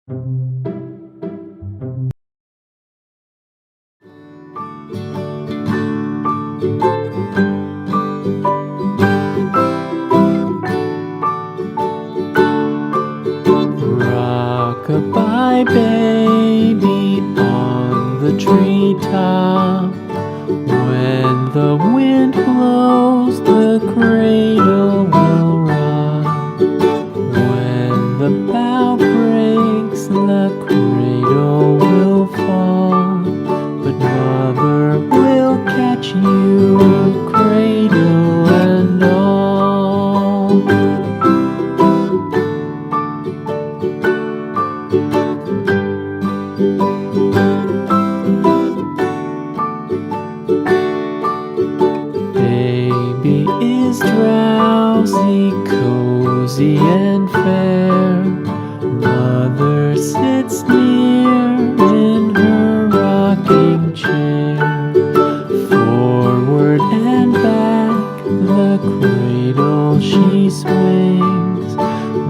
Rock-a-bye baby on the treetop. When the wind blows, the cradle will rock. When the bough breaks, the cradle will fall. But mother will catch you, cradle and all. Baby is drowsy, cozy and fair. Mother sits near in her rocking chair. Forward and back, the cradle she swings.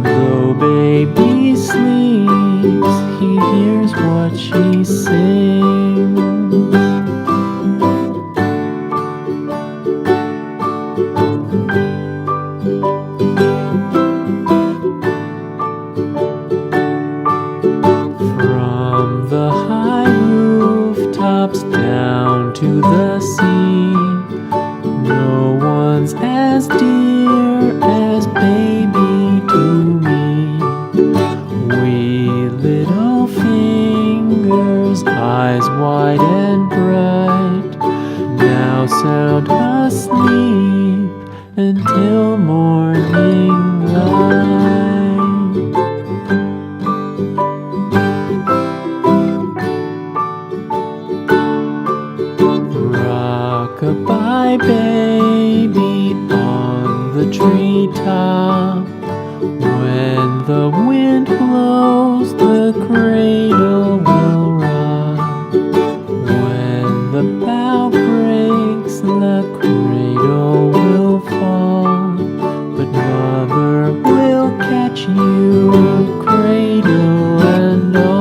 Though baby sleeps, he hears what she sings. From the high rooftops down to the sea, no one's as dear as baby to me. Wee little fingers, eyes wide and bright, now sound asleep until morning light. Rock-a-bye baby on the treetop. When the wind blows, the cradle will rock. When the bough breaks, the cradle will fall. But mother will catch you, cradle and all.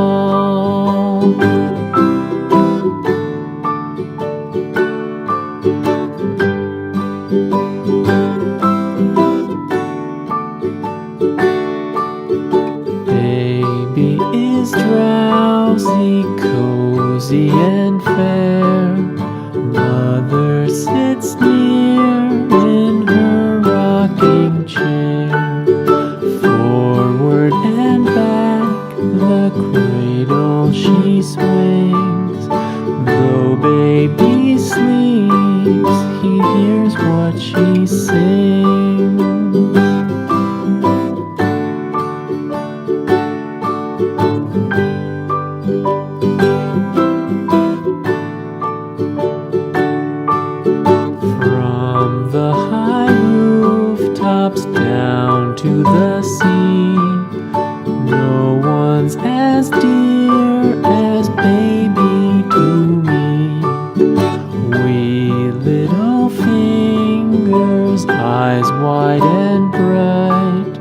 Baby is drowsy, cozy and fair. Mother sits near in her rocking chair. Forward and back, the cradle she swings. Though baby sleeps, he hears what she sings. From the high rooftops down to the sea, no one's as dear as baby to me. Wee little fingers, eyes wide and bright,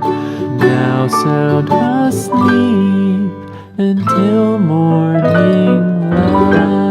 now sound asleep until morning light.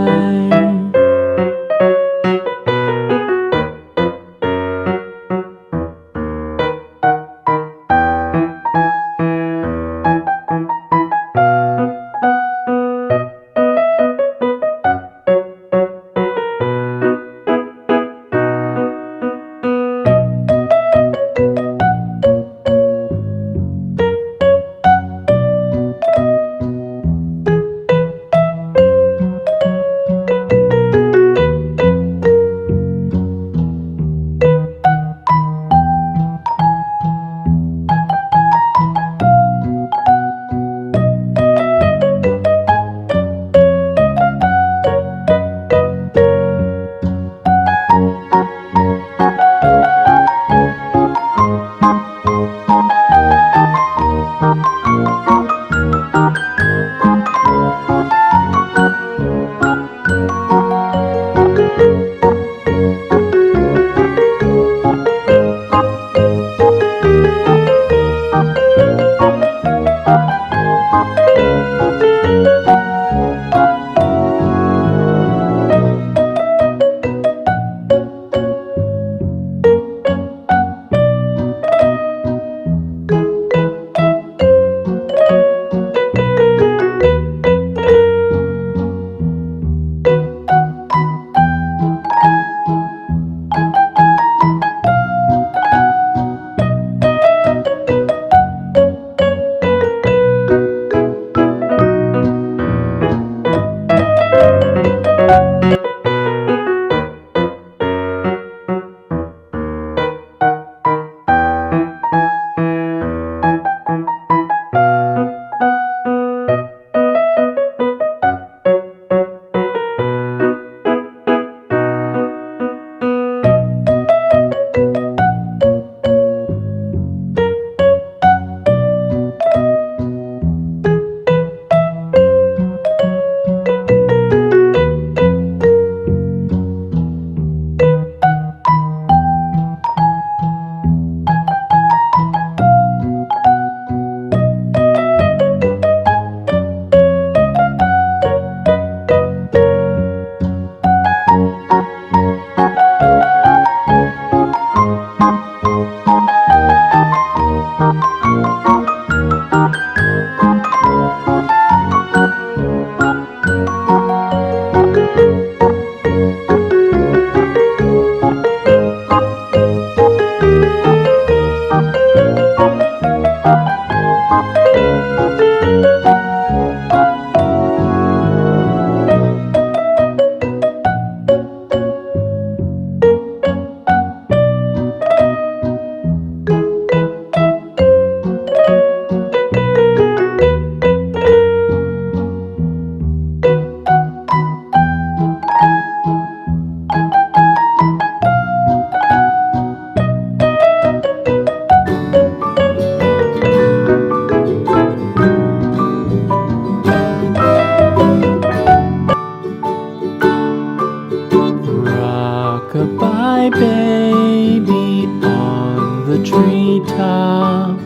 top.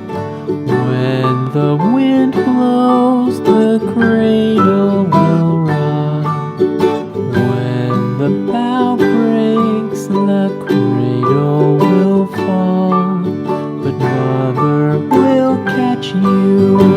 When the wind blows, the cradle will rock. When the bough breaks, the cradle will fall. But Mother will catch you